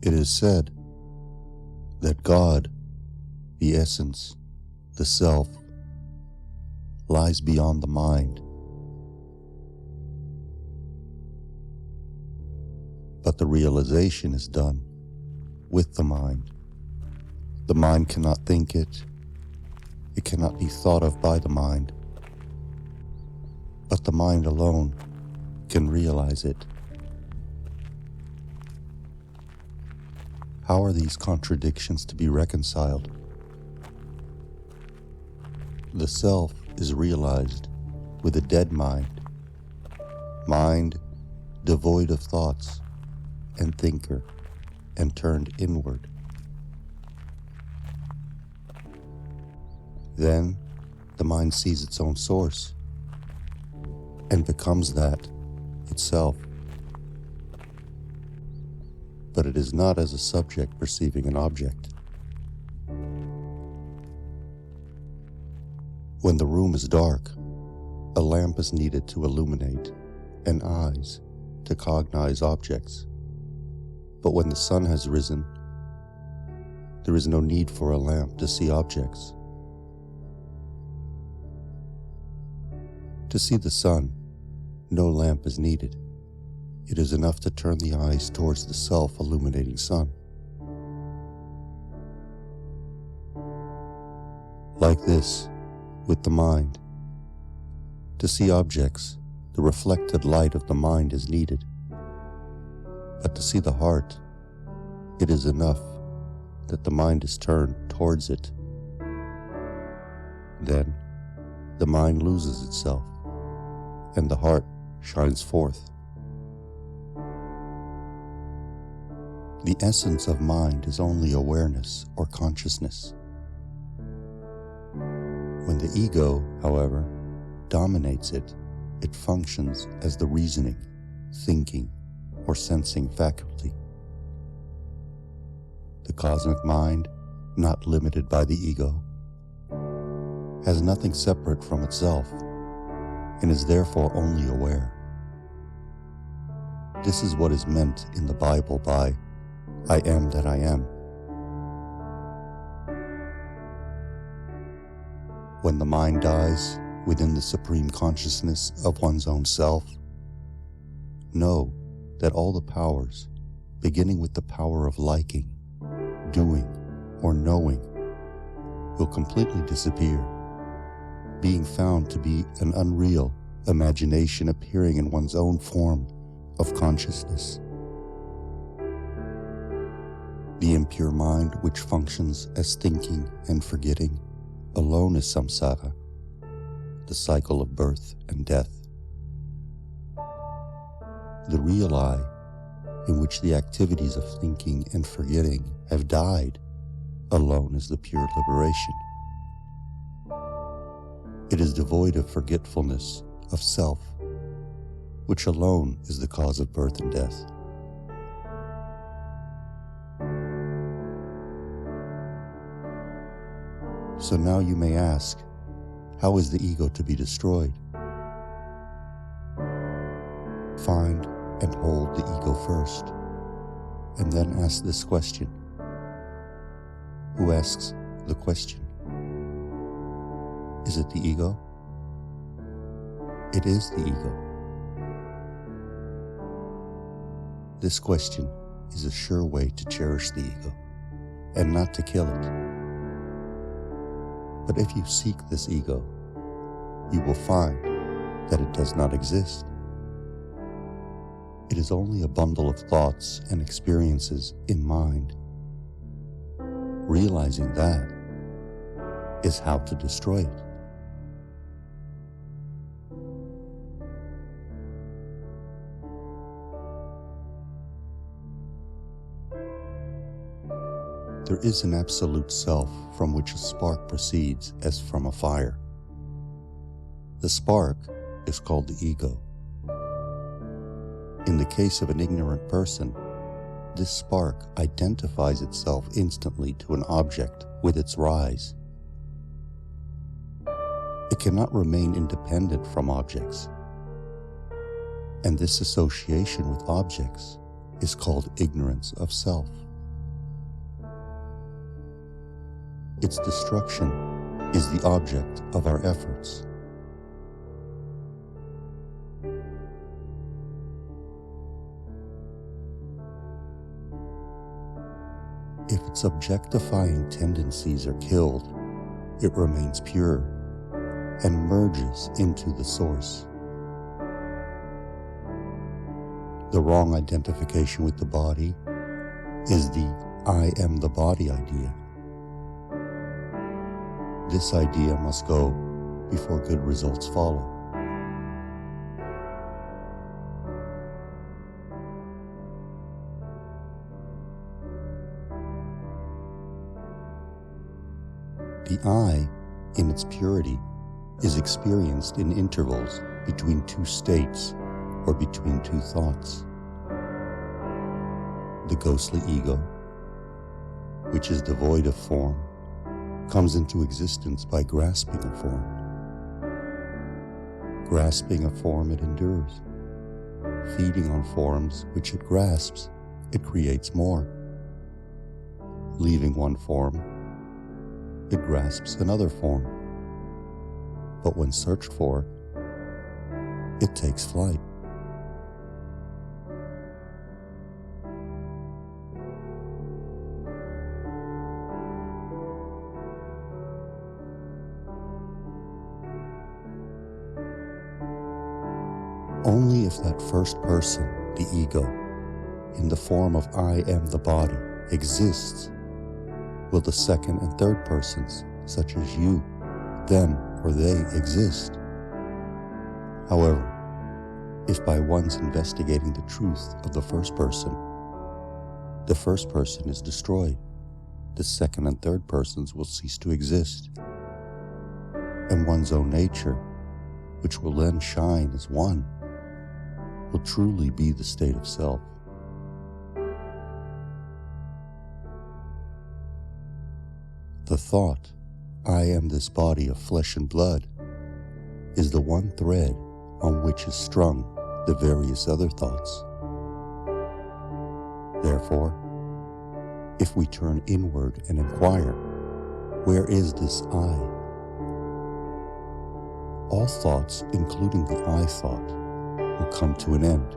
It is said that God, the essence, the self, lies beyond the mind. But the realization is done with the mind. The mind cannot think it. It cannot be thought of by the mind. But the mind alone can realize it. How are these contradictions to be reconciled? The self is realized with a dead mind, mind devoid of thoughts and thinker and turned inward. Then the mind sees its own source and becomes that itself. But it is not as a subject perceiving an object. When the room is dark, a lamp is needed to illuminate and eyes to cognize objects. But when the sun has risen, there is no need for a lamp to see objects. To see the sun, no lamp is needed. It is enough to turn the eyes towards the self-illuminating sun. Like this, with the mind. To see objects, the reflected light of the mind is needed. But to see the heart, it is enough that the mind is turned towards it. Then, the mind loses itself, and the heart shines forth. The essence of mind is only awareness or consciousness. When the ego, however, dominates it, it functions as the reasoning, thinking, or sensing faculty. The cosmic mind, not limited by the ego, has nothing separate from itself and is therefore only aware. This is what is meant in the Bible by I am that I am. When the mind dies within the supreme consciousness of one's own self, know that all the powers, beginning with the power of liking, doing, or knowing, will completely disappear, being found to be an unreal imagination appearing in one's own form of consciousness. The impure mind, which functions as thinking and forgetting, alone is samsara, the cycle of birth and death. The real I, in which the activities of thinking and forgetting have died, alone is the pure liberation. It is devoid of forgetfulness of self, which alone is the cause of birth and death. So now you may ask, how is the ego to be destroyed? Find and hold the ego first, and then ask this question. Who asks the question? Is it the ego? It is the ego. This question is a sure way to cherish the ego, and not to kill it. But if you seek this ego, you will find that it does not exist. It is only a bundle of thoughts and experiences in mind. Realizing that is how to destroy it. There is an absolute self from which a spark proceeds as from a fire. The spark is called the ego. In the case of an ignorant person, this spark identifies itself instantly to an object with its rise. It cannot remain independent from objects, and this association with objects is called ignorance of self. its destruction is the object of our efforts. If its objectifying tendencies are killed, it remains pure and merges into the source. The wrong identification with the body is the I am the body idea. This idea must go before good results follow. The I, in its purity, is experienced in intervals between two states or between two thoughts. The ghostly ego, which is devoid of form, comes into existence by grasping a form. Grasping a form, it endures. Feeding on forms which it grasps, it creates more. Leaving one form, it grasps another form. But when searched for, it takes flight. Only if that first person, the ego, in the form of I am the body, exists, will the second and third persons, such as you, them, or they exist. However, if by one's investigating the truth of the first person is destroyed, the second and third persons will cease to exist, and one's own nature, which will then shine as one, will truly be the state of self. The thought, I am this body of flesh and blood, is the one thread on which is strung the various other thoughts. Therefore, if we turn inward and inquire, where is this I? All thoughts, including the I thought, will come to an end,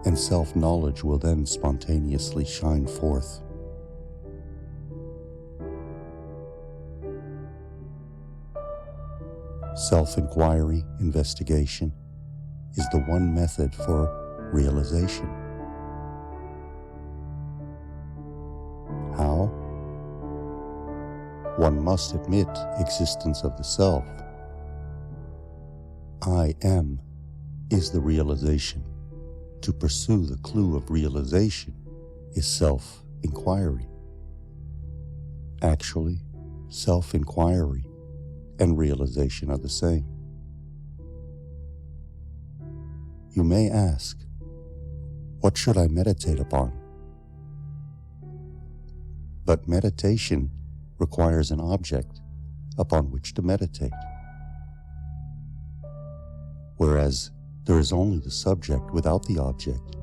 and self-knowledge will then spontaneously shine forth. Self-inquiry, investigation, is the one method for realization. How? One must admit existence of the self. I am is the realization. To pursue the clue of realization is self-inquiry. Actually, self-inquiry and realization are the same. You may ask, what should I meditate upon? But meditation requires an object upon which to meditate, whereas there is only the subject without the object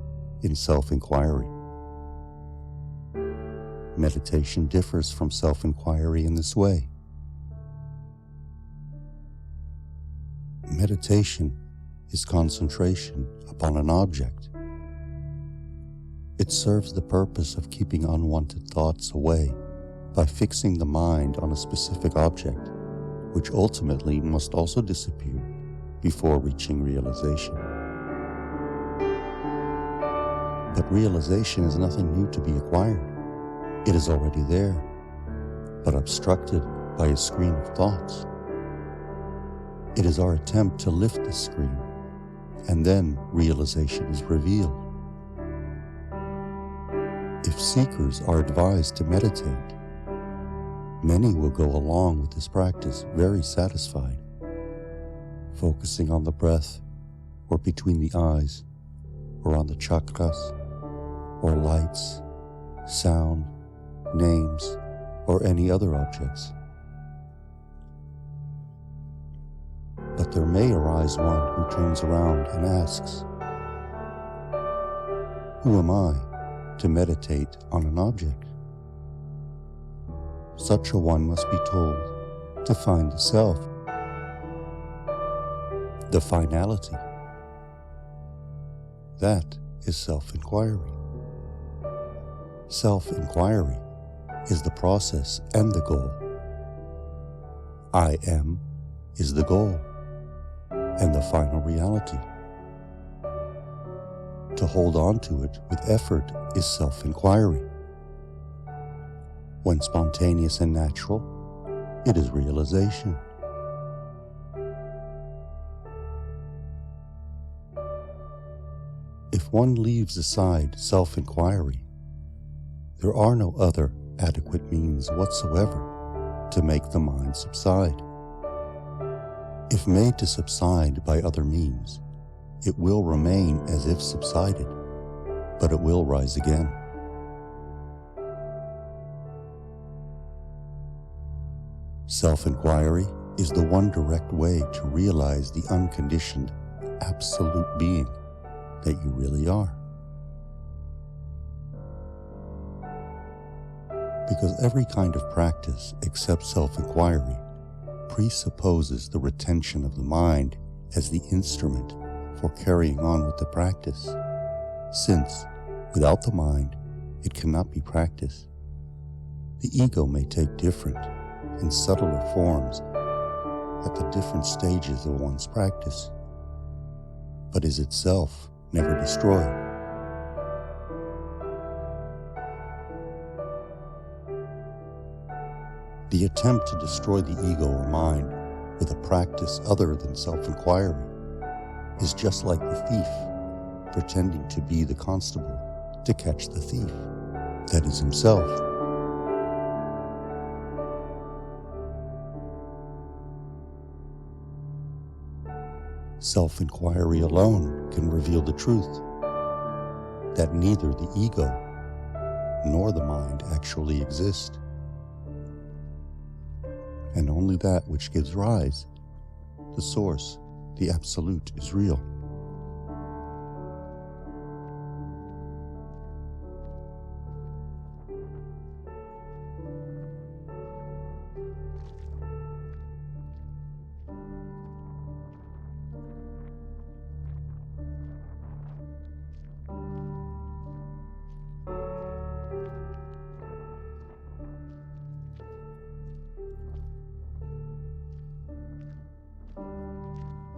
in self-inquiry. Meditation differs from self-inquiry in this way. Meditation is concentration upon an object. It serves the purpose of keeping unwanted thoughts away by fixing the mind on a specific object, which ultimately must also disappear before reaching realization. But realization is nothing new to be acquired. It is already there, but obstructed by a screen of thoughts. It is our attempt to lift the screen, and then realization is revealed. If seekers are advised to meditate, many will go along with this practice very satisfied, focusing on the breath, or between the eyes, or on the chakras, or lights, sound, names, or any other objects. But there may arise one who turns around and asks, who am I to meditate on an object? such a one must be told to find the self, the finality. That is self-inquiry. Self-inquiry is the process and the goal. I am is the goal and the final reality. To hold on to it with effort is self-inquiry. When spontaneous and natural, it is realization. If one leaves aside self-inquiry, there are no other adequate means whatsoever to make the mind subside. If made to subside by other means, it will remain as if subsided, but it will rise again. Self-inquiry is the one direct way to realize the unconditioned, absolute being that you really are. Because every kind of practice except self-inquiry presupposes the retention of the mind as the instrument for carrying on with the practice, since without the mind it cannot be practiced. The ego may take different and subtler forms at the different stages of one's practice, but is itself never destroyed. The attempt to destroy the ego or mind with a practice other than self-inquiry is just like the thief pretending to be the constable to catch the thief, that is himself. Self-inquiry alone can reveal the truth that neither the ego nor the mind actually exist, and only that which gives rise, the source, the absolute, is real.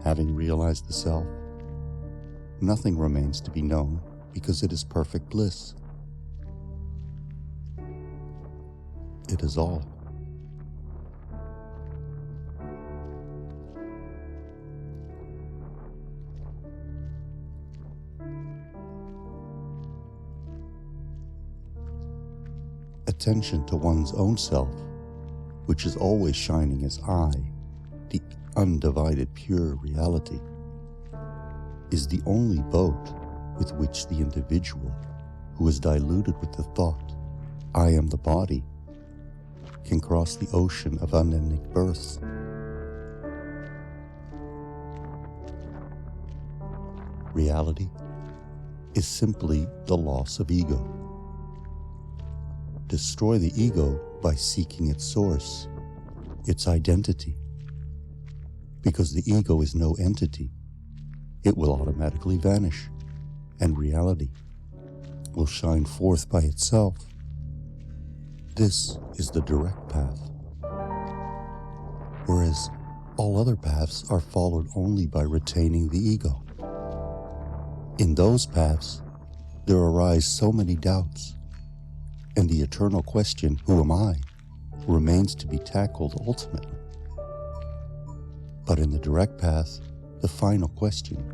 Having realized the self, nothing remains to be known because it is perfect bliss. It is all. Attention to one's own self, which is always shining as I, the undivided pure reality, is the only boat with which the individual who is diluted with the thought, I am the body, can cross the ocean of unending births. Reality is simply the loss of ego. Destroy the ego by seeking its source, its identity. Because the ego is no entity, it will automatically vanish, and reality will shine forth by itself. This is the direct path, whereas all other paths are followed only by retaining the ego. In those paths, there arise so many doubts, and the eternal question, who am I, remains to be tackled ultimately. But in the direct path, the final question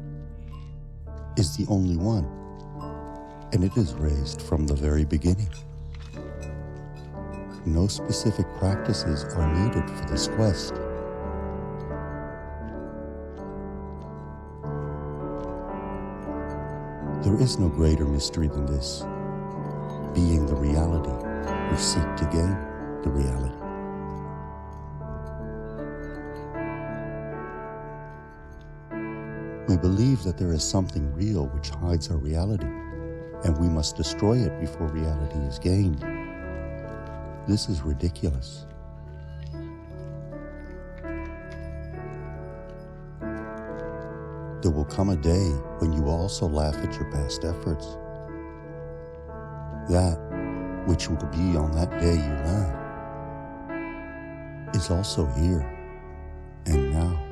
is the only one, and it is raised from the very beginning. No specific practices are needed for this quest. There is no greater mystery than this, being the reality we seek to gain the reality. We believe that there is something real which hides our reality, and we must destroy it before reality is gained. This is ridiculous. There will come a day when you also laugh at your past efforts. That which will be on that day you laugh is also here and now.